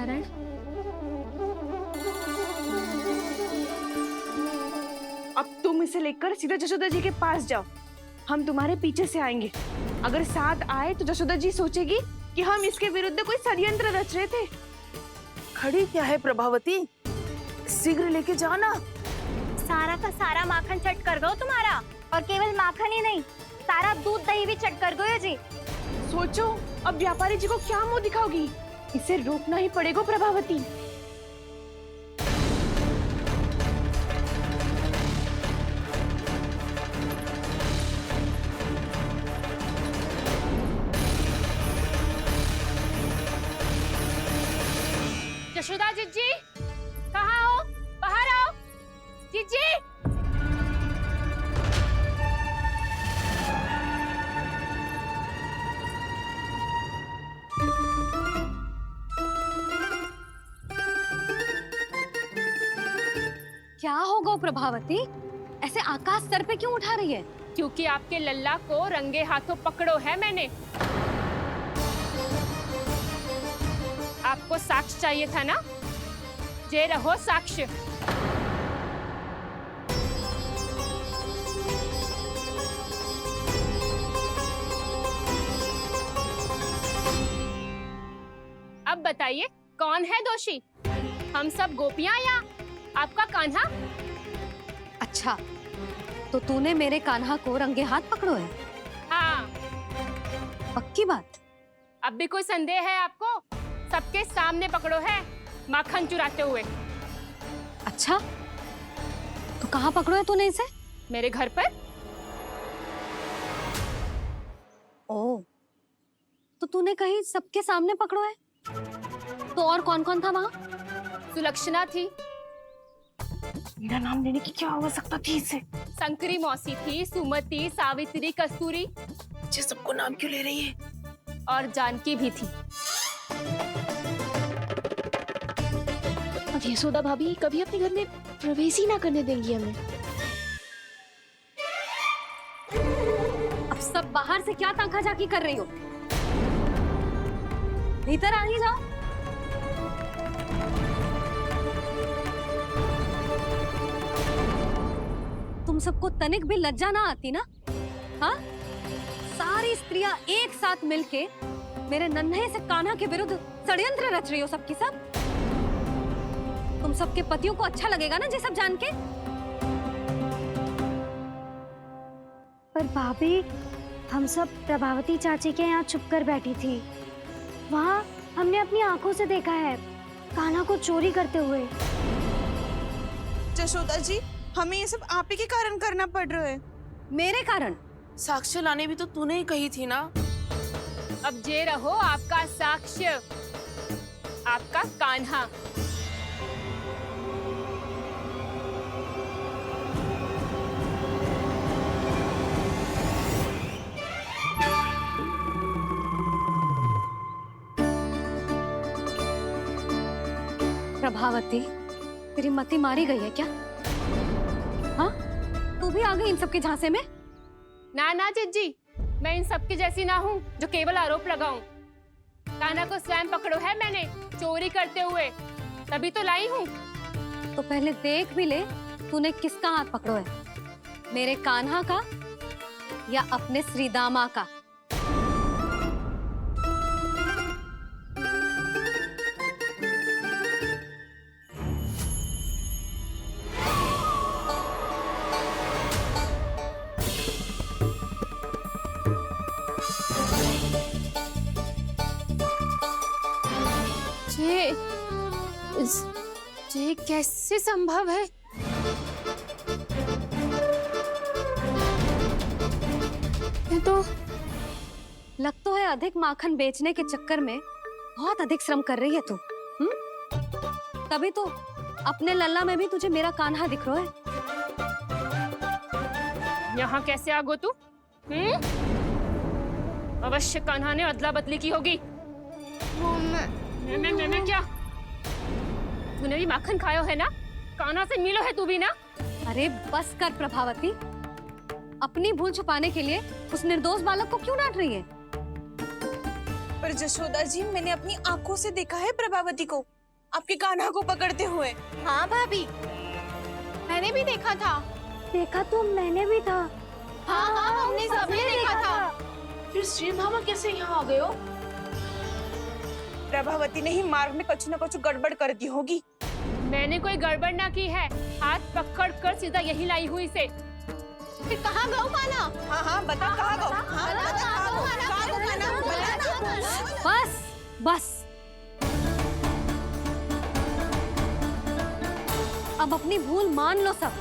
नारायण। अब तुम इसे लेकर सीधा जशोदा जी के पास जाओ, हम तुम्हारे पीछे से आएंगे। अगर साथ आए तो जशोदा जी सोचेगी कि हम इसके विरुद्ध कोई षड्यंत्र रच रहे थे। खड़ी क्या है प्रभावती, शीघ्र लेके जाओ ना। सारा का सारा माखन चट कर गयो तुम्हारा, और केवल माखन ही नहीं, सारा दूध दही भी चट कर गयो जी। सोचो अब व्यापारी जी को क्या मुंह दिखाओगी, इसे रोकना ही पड़ेगा प्रभावती। यशोदा जीजी, कहाँ हो? बाहर आओ जीजी। क्या हो गो प्रभावती, ऐसे आकाश सर पे क्यों उठा रही है? क्योंकि आपके लल्ला को रंगे हाथों पकड़ो है मैंने। आपको साक्ष्य चाहिए था ना, जे रहो साक्ष्य। अब बताइए कौन है दोषी, हम सब गोपियां या आपका कान्हा? अच्छा, तो तूने मेरे कान्हा को रंगे हाथ पकड़ो है? हाँ। पक्की बात? अब भी कोई संदेह है आपको? सबके सामने पकड़ो है, माखन चुराते हुए। अच्छा, तो कहाँ पकड़ो है तूने इसे? मेरे घर पर। ओ, तो तूने कहीं सबके सामने पकड़ो है? तो और कौन कौन था वहाँ? सुलक्षणा थी। मेरा नाम लेने की क्या आवश्यकता थी इसे? संकरी मौसी थी, सुमति, सावित्री, कस्तूरी। ये सबको नाम क्यों ले रही है? और जानकी भी थी। अब यशोदा भाभी कभी अपने घर में प्रवेश ही ना करने देंगी हमें। अब सब बाहर से क्या ताका झाकी कर रही हो? भीतर आ ही जाओ। तुम सबको तनिक भी लज्जा ना आती ना? हाँ? सारी स्त्रियां एक साथ मिलके मेरे नन्हे से कान्हा के विरुद्ध षड्यंत्र रच रही हो सबकी सब। तुम सबके पतियों को अच्छा लगेगा ना ये सब जान के? पर भाभी, हम सब प्रभावती चाची के यहाँ छुप कर बैठी थी। वहाँ हमने अपनी आंखों से देखा है कान्हा को चोरी करते हुए। जशोदा जी, हमें ये सब आप ही के कारण करना पड़ रहा है। मेरे कारण? साक्ष्य लाने भी तो तूने ही कही थी ना। अब जे रहो आपका साक्ष्य, आपका कान्हा। प्रभावती, तेरी मति मारी गई है क्या? हाँ? तू भी आ गई इन सबके झांसे में? ना ना जिज्जी, मैं इन सबकी जैसी ना हूँ जो केवल आरोप लगाऊं। कान्हा को स्वयं पकड़ो है मैंने चोरी करते हुए, तभी तो लाई हूँ। तो पहले देख भी ले तूने किसका हाथ पकड़ो है, मेरे कान्हा का या अपने श्रीदामा का? ये कैसे संभव है? ये तो लग तो है अधिक माखन बेचने के चक्कर में बहुत अधिक श्रम कर रही है तू। तभी तो अपने लल्ला में भी तुझे मेरा कान्हा दिख रहा है। यहाँ कैसे आ गो तू? अवश्य कान्हा ने अदला बदली की होगी। मैं क्या? तूने भी माखन खायो है ना? कान्हा से मिलो है तू भी ना? अरे बस कर प्रभावती, अपनी भूल छुपाने के लिए उस निर्दोष बालक को क्यों डांट रही है? पर जशोदा जी, मैंने अपनी आंखों से देखा है प्रभावती को आपके कान्हा को पकड़ते हुए। हाँ भाभी, मैंने भी देखा था। देखा तो मैंने भी था। हाँ हाँ, हमने सबने देखा था। फिर श्रीधामा कैसे यहाँ आ गए हो? प्रभावती ने ही मार्ग में कुछ न कुछ गड़बड़ कर दी होगी। मैंने कोई गड़बड़ ना की है, हाथ पकड़ कर सीधा यही लाई हुई से। फिर कहाँ गौ कान्हा? हाँ हाँ, बता कहाँ गो? हाँ, बता कहाँ गो? कहाँ गो कान्हा? बता ना। बस बस, अब अपनी भूल मान लो सब।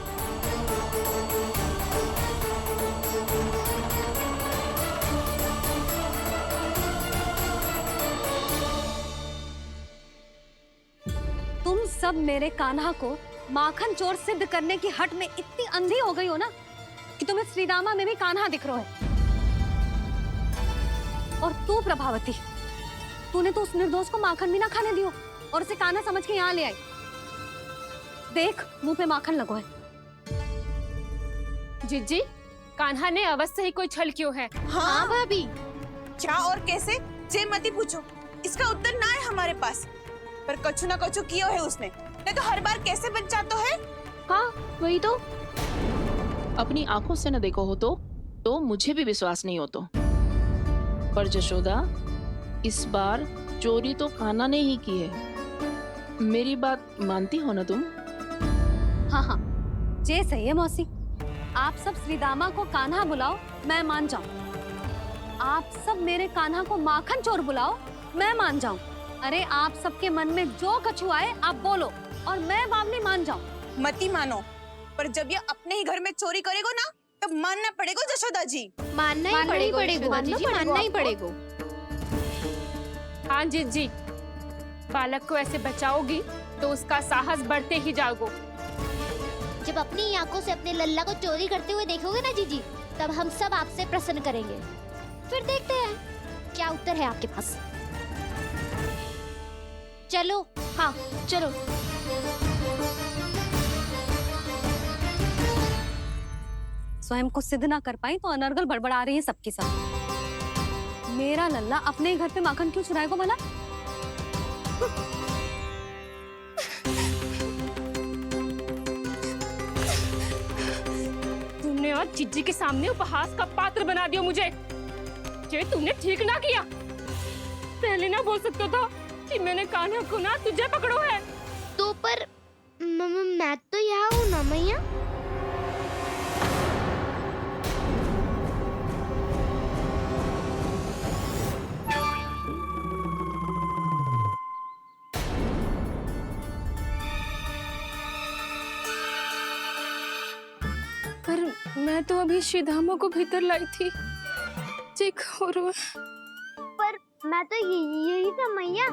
तुम सब मेरे कान्हा को माखन चोर सिद्ध करने की हट में इतनी अंधी हो गई हो ना कि तुम्हें श्रीरामा में भी कान्हा दिख रहा है। और तू प्रभावती, तूने तो उस निर्दोष को माखन भी ना खाने दियो और उसे कान्हा समझ के यहाँ ले आई। देख, मुंह पे माखन लगो है। जिज्जी, कान्हा ने अवश्य ही कोई छल क्यों है। हाँ भाभी। क्या और कैसे, जे मती पूछो, इसका उत्तर ना है हमारे पास। पर कछु ना कछु किया है उसने, नहीं तो हर बार कैसे बच जाता है। हाँ वही तो। अपनी आंखों से न देखो हो तो मुझे भी विश्वास नहीं हो तो। पर जशोदा, इस बार चोरी तो कान्हा ने ही की है। मेरी बात मानती हो ना तुम? हाँ हाँ, जे सही है मौसी। आप सब श्रीदामा को कान्हा बुलाओ, मैं मान जाऊं। आप सब मेरे कान्हा को माखन चोर बुलाओ, मैं मान जाऊं। अरे आप सबके मन में जो कछु आए आप बोलो और मैं बावली मान जाऊं। मती मानो, पर जब ये अपने ही घर में चोरी करेगो ना, तब मानना पड़ेगा जशोदा जी। मानना ही पड़ेगा जी, मानना ही पड़ेगा। हाँ जिज्जी, बालक को ऐसे बचाओगी तो उसका साहस बढ़ते ही जाओगे। जब अपनी आंखों से अपने लल्ला को चोरी करते हुए देखोगे ना जीजी, तब हम सब आपसे प्रसन्न करेंगे। फिर देखते हैं क्या उत्तर है आपके पास। चलो। हाँ चलो। स्वयं को सिद्ध ना कर पाई तो अनर्गल बड़बड़ा रही है सबकी सब। मेरा लल्ला अपने ही घर पे माखन क्यों चुराएगा भला? तुमने आज जिज्जी के सामने उपहास का पात्र बना दिया मुझे। ये तुमने ठीक ना किया। पहले ना बोल सकता था कि मैंने कान्हा को ना तुझे पकड़ो है। तो पर मैं तो यहाँ हूँ ना मैया। पर मैं तो अभी श्रीधामा को भीतर लाई थी। चेक हो रहा है। पर मैं तो यही था मैया,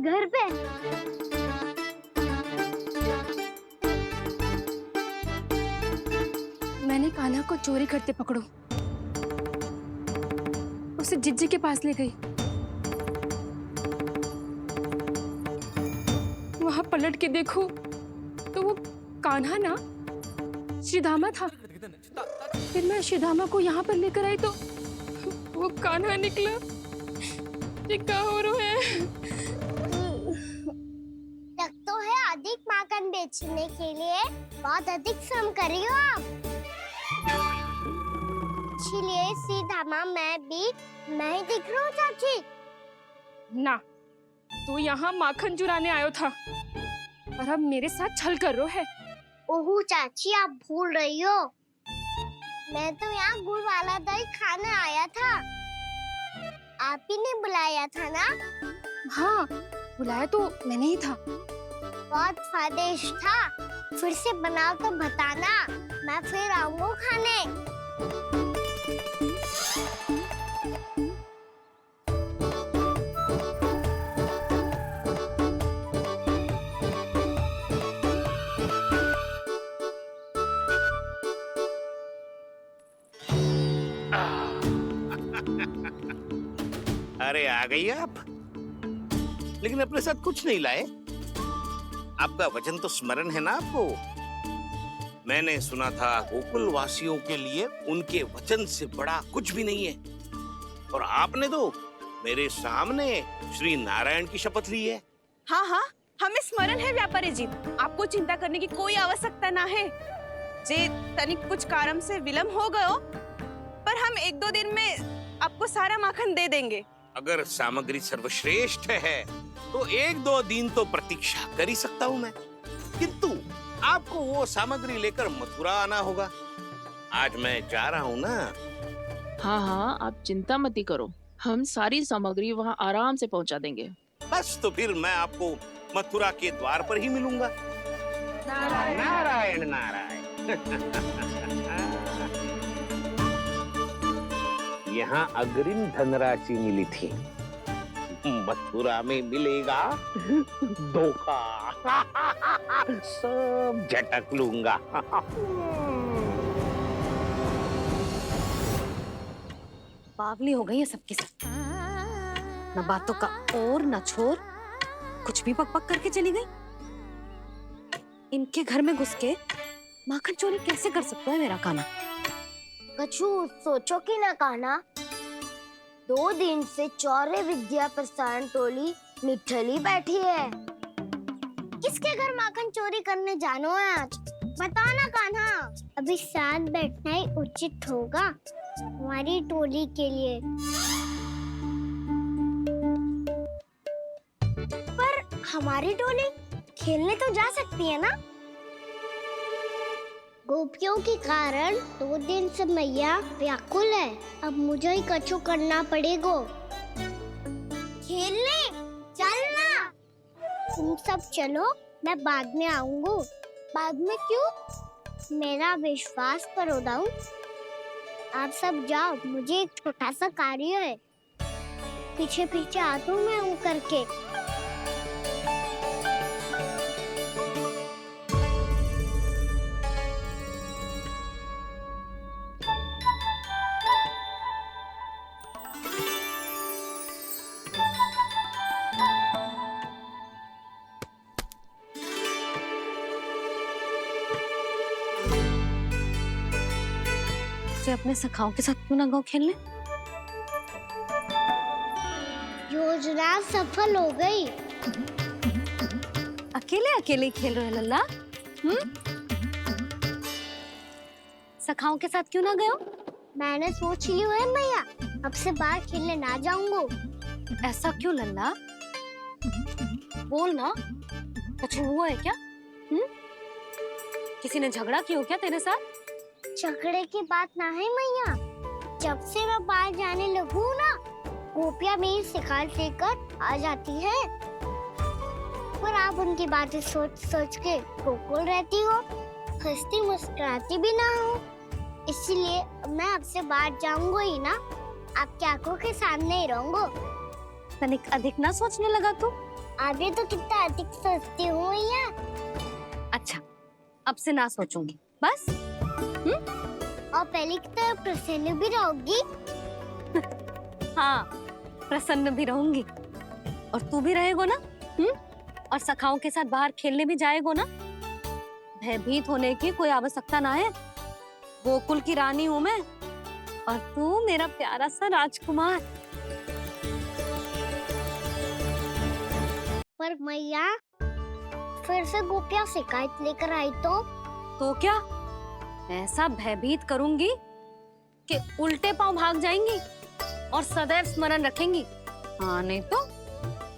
घर पे। मैंने कान्हा को चोरी करते पकड़ो, उसे जिज्जी के पास ले गई। वहां पलट के देखो तो वो कान्हा ना श्रीधामा था। फिर मैं श्रीधामा को यहाँ पर लेकर आई तो वो कान्हा निकला। ये क्या हो रहा है? लगता है अधिक माखन बेचने के लिए बहुत अधिक श्रम कर रही हो आप। इसीलिए सीधामा मैं ही दिख रहा हूँ चाची। ना, तू यहाँ माखन चुराने आयो था और अब मेरे साथ छल कर रो है। ओह चाची, आप भूल रही हो, मैं तो यहाँ गुड़ वाला दही खाने आया था। आप ही ने बुलाया था ना? हाँ, बुलाया तो मैंने ही था। बहुत स्वादिष्ट था। फिर से बनाओ तो बताना, मैं फिर आऊंगा खाने। अरे आ गई आप, लेकिन अपने साथ कुछ नहीं लाए। आपका वचन तो स्मरण है ना आपको? मैंने सुना था गोकुल वासियों के लिए उनके वचन से बड़ा कुछ भी नहीं है, और आपने तो मेरे सामने श्री नारायण की शपथ ली है। हाँ हाँ, हमें स्मरण है व्यापारी जी, आपको चिंता करने की कोई आवश्यकता ना है। जे तनिक कुछ कारण से विलंब हो गयो, पर हम 1-2 दिन में आपको सारा माखन दे देंगे। अगर सामग्री सर्वश्रेष्ठ है तो 1-2 दिन तो प्रतीक्षा कर ही सकता हूँ मैं, किंतु आपको वो सामग्री लेकर मथुरा आना होगा। आज मैं जा रहा हूँ ना। हाँ हाँ, आप चिंता मत ही करो, हम सारी सामग्री वहाँ आराम से पहुँचा देंगे। बस तो फिर मैं आपको मथुरा के द्वार पर ही मिलूंगा। नारायण नारायण। यहाँ अग्रिम धनराशि मिली थी, मथुरा में मिलेगा धोखा। सब झटक लूंगा। बावली हो गई है सबकी सब, न बातों का और न छोर, कुछ भी पक पक करके चली गई। इनके घर में घुस के माखन चोरी कैसे कर सकता है मेरा काना? कछु सोचो कि ना कान्हा, 2 दिन से चौर्य विद्या प्रसारण टोली निठली बैठी है। किसके घर माखन चोरी करने जानो है आज? बता ना कान्हा। अभी साथ बैठना ही उचित होगा हमारी टोली के लिए। पर हमारी टोली खेलने तो जा सकती है ना? गोपियों के कारण 2 दिन से मैया व्याकुल है। अब मुझे ही कछु करना पड़ेगा। खेलने चलना। तुम सब चलो, मैं बाद में आऊंगा। बाद में क्यों? मेरा विश्वास करो दाऊ। आप सब जाओ, मुझे एक छोटा सा कार्य है। पीछे पीछे आता हूँ मैं हूँ करके। से अपने सखाओं के साथ क्यों ना गाँव खेलने? योजना सफल हो गई। अकेले अकेले ही खेल रहे हैं लल्ला? सखाओं के साथ क्यों ना गए हो? मैंने सोच लिया है मैया, अब से बाहर खेलने ना जाऊंगा। ऐसा क्यों लल्ला? बोल ना, कुछ हुआ है क्या? किसी ने झगड़ा किया हो क्या तेरे साथ? झगड़े की बात ना है मैया। जब से मैं बाहर जाने लगू ना, गोपियां मेरी शिकायत लेकर आ जाती है। पर आप उनकी बातें सोच सोच के गोकुल रहती हो, हंसती मुस्कुराती भी ना हो। इसलिए मैं आपसे बाहर जाऊंगा ही ना, आपकी आंखों के सामने ही रहूंगा। तनिक अधिक ना सोचने लगा तू? आगे तो कितना अधिक सोचती हूँ मैया। अच्छा, अब से ना सोचूंगी बस। और पहले की तरह प्रसन्न भी रहोगी। हाँ, प्रसन्न भी रहूंगी। और तू भी रहेगा ना? और सखाओं के साथ बाहर खेलने भी जाएगा ना? भयभीत होने की कोई आवश्यकता ना है। गोकुल की रानी हूँ मैं, और तू मेरा प्यारा सा राजकुमार। पर मैया, फिर से गोपियां शिकायत लेकर आई तो क्या ऐसा भयभीत करूंगी कि उल्टे पांव भाग जाएंगी और सदैव स्मरण रखेंगी? हाँ नहीं तो?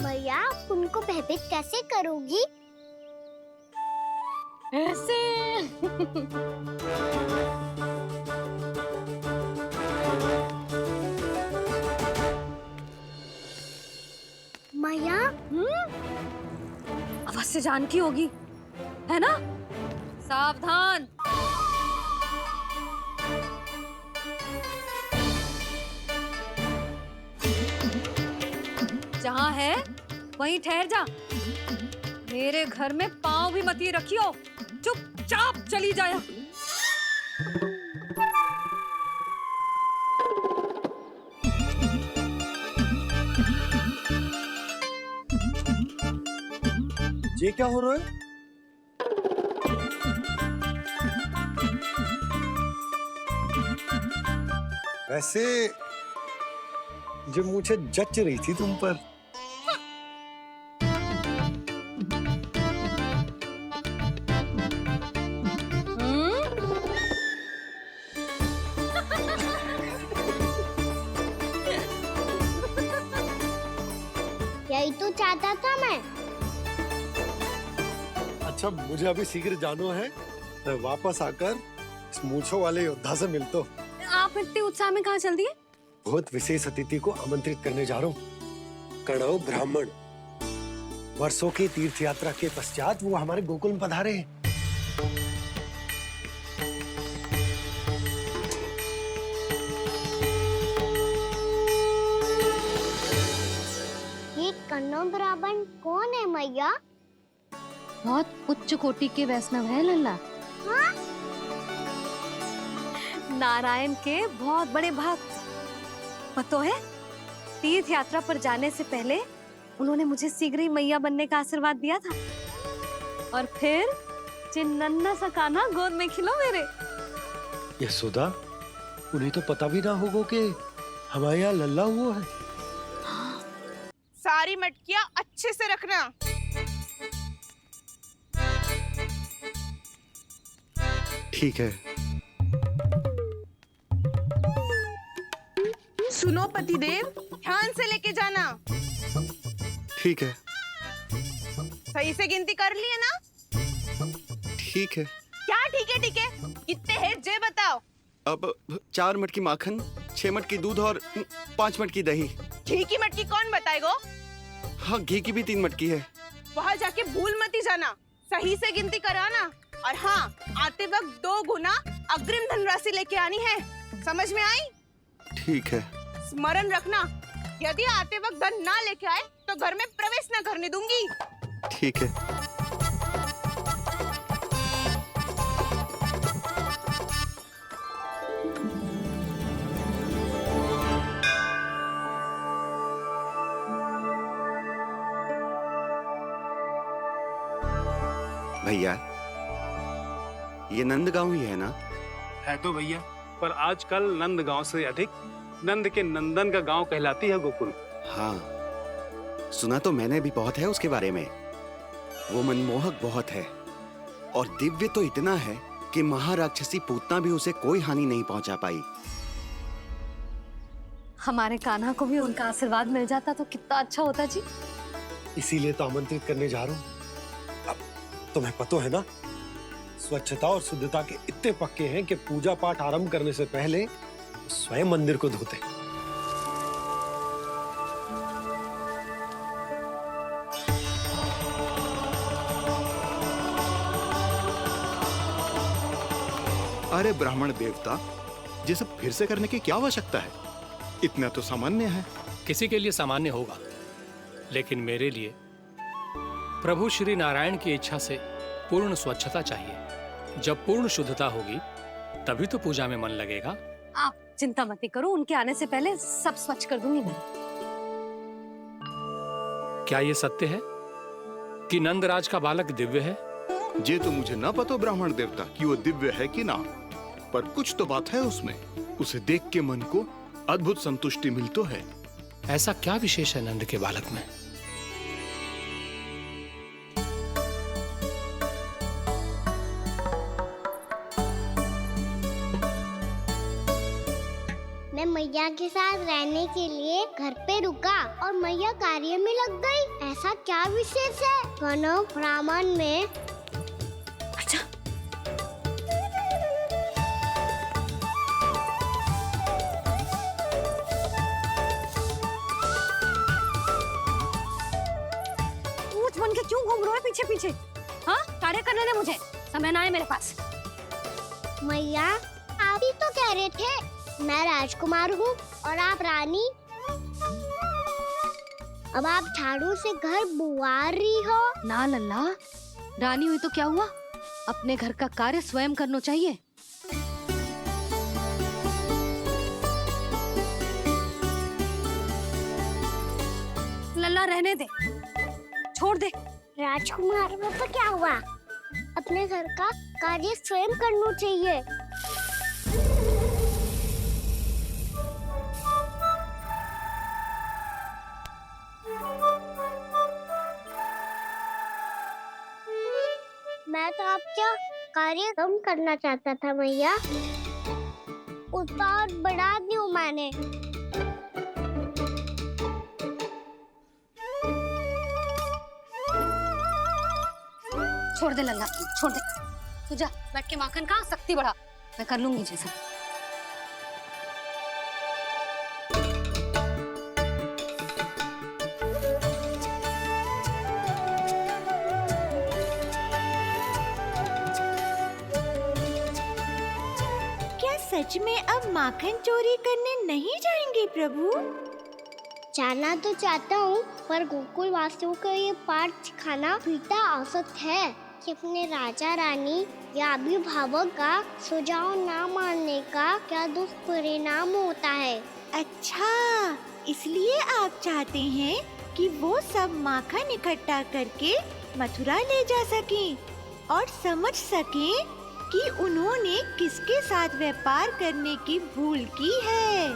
मैया, उनको भयभीत कैसे करोगी? ऐसे। मैया, अवश्य जानकी होगी, है ना? सावधान। जहाँ है वहीं ठहर जा। मेरे घर में पाँव भी मत ही रखियो, चुपचाप चली जाया। ये क्या हो रहा है? वैसे जो मुझे जच रही थी तुम पर। यही तो चाहता था मैं। अच्छा मुझे अभी शीघ्र जाना है, मैं वापस आकर इस मूंछों वाले योद्धा से मिलता हूँ। आप इतने उत्साह में कहाँ चल दिए? बहुत विशेष अतिथि को आमंत्रित करने जा रहा हूँ, कणव ब्राह्मण। वर्षों की तीर्थ यात्रा के पश्चात वो हमारे गोकुल में पधारे हैं। ये कन्नौ ब्राह्मण कौन है मैया? बहुत उच्च कोटि के वैष्णव है लल्ला। हाँ? नारायण के बहुत बड़े भक्त। पता है, तीर्थ यात्रा पर जाने से पहले उन्होंने मुझे शीघ्र ही मैया बनने का आशीर्वाद दिया था, और फिर चिन्नन्ना सा कान्हा गोद में खिलो मेरे। यशोदा, उन्हें तो पता भी ना होगा कि हमारे यहाँ लल्ला हुआ है। सारी मटकियाँ अच्छे से रखना। ठीक है। सुनो पतिदेव, ध्यान से लेके जाना। ठीक है। सही से गिनती कर लिए ना? ठीक है। क्या ठीक है ठीक है? कितने हैं जे बताओ। अब 4 मटकी माखन, 6 मटकी दूध और 5 मटकी दही। घी की मटकी कौन बताएगा? हाँ, घी की भी 3 मटकी है। वहाँ जाके भूल मती जाना, सही से गिनती कराना। और हाँ, आते वक्त 2 गुना अग्रिम धनराशि लेके आनी है। समझ में आई? ठीक है। स्मरण रखना, यदि आते वक्त धन ना लेके आए तो घर में प्रवेश न करने दूंगी। ठीक है। भैया, ये नंदगांव ही है ना? है तो भैया, पर आजकल नंदगांव से अधिक नंद के नंदन का गांव कहलाती है गोकुल। हाँ, सुना तो मैंने भी बहुत है उसके बारे में। वो मनमोहक बहुत है और दिव्य तो इतना है कि महाराक्षसी पूतना भी उसे कोई हानि नहीं पहुंचा पाई। हमारे कान्हा को भी उनका आशीर्वाद मिल जाता तो कितना अच्छा होता जी। इसीलिए तो आमंत्रित करने जा रहा हूँ। अब तुम्हें पता है ना, स्वच्छता और शुद्धता के इतने पक्के हैं कि पूजा पाठ आरंभ करने से पहले स्वयं मंदिर को धोते। अरे ब्राह्मण देवता, ये सब फिर से करने की क्या आवश्यकता है? इतना तो सामान्य है। किसी के लिए सामान्य होगा, लेकिन मेरे लिए प्रभु श्री नारायण की इच्छा से पूर्ण स्वच्छता चाहिए। जब पूर्ण शुद्धता होगी तभी तो पूजा में मन लगेगा। आप चिंता मत करो, उनके आने से पहले सब स्वच्छ कर दूंगी मैं। क्या ये सत्य है कि नंदराज का बालक दिव्य है? ये तो मुझे ना पता ब्राह्मण देवता कि वो दिव्य है कि ना, पर कुछ तो बात है उसमें। उसे देख के मन को अद्भुत संतुष्टि मिल तो है। ऐसा क्या विशेष है नंद के बालक में? मैं मैया के साथ रहने के लिए घर पे रुका और मैया कार्य में लग गई। ऐसा क्या विशेष है कन्नौ ब्राह्मण में? अच्छा, ऊंच बन के क्यों घूम रहे हो पीछे पीछे? हाँ, कार्य करने दे मुझे, समय ना है मेरे पास। मैया, आप ही तो कह रहे थे मैं राजकुमार हूँ और आप रानी। अब आप झाड़ू से घर बुआर रही हो। ना लल्ला, रानी हुई तो क्या हुआ, अपने घर का कार्य स्वयं करना चाहिए। लल्ला रहने दे, छोड़ दे। राजकुमार में तो क्या हुआ, अपने घर का कार्य स्वयं करना चाहिए। मैं तो आपका कार्य कम करना चाहता था मैया, उसका और बढ़ा दूं मैंने। छोड़ दे लल्ला, छोड़ दे। तू जा बैठ के माखन खा, शक्ति बढ़ा, मैं कर लूंगी जैसा। क्या सच में अब माखन चोरी करने नहीं जाएंगे प्रभु? जाना तो चाहता हूँ, पर गोकुल वासियों को ये पाठ सिखाना पिता औसत है कि अपने राजा रानी या अभिभावक का सुझाव ना मानने का क्या दुष्परिणाम होता है। अच्छा, इसलिए आप चाहते हैं कि वो सब माखन इकट्ठा करके मथुरा ले जा सकें और समझ सकें कि उन्होंने किसके साथ व्यापार करने की भूल की है।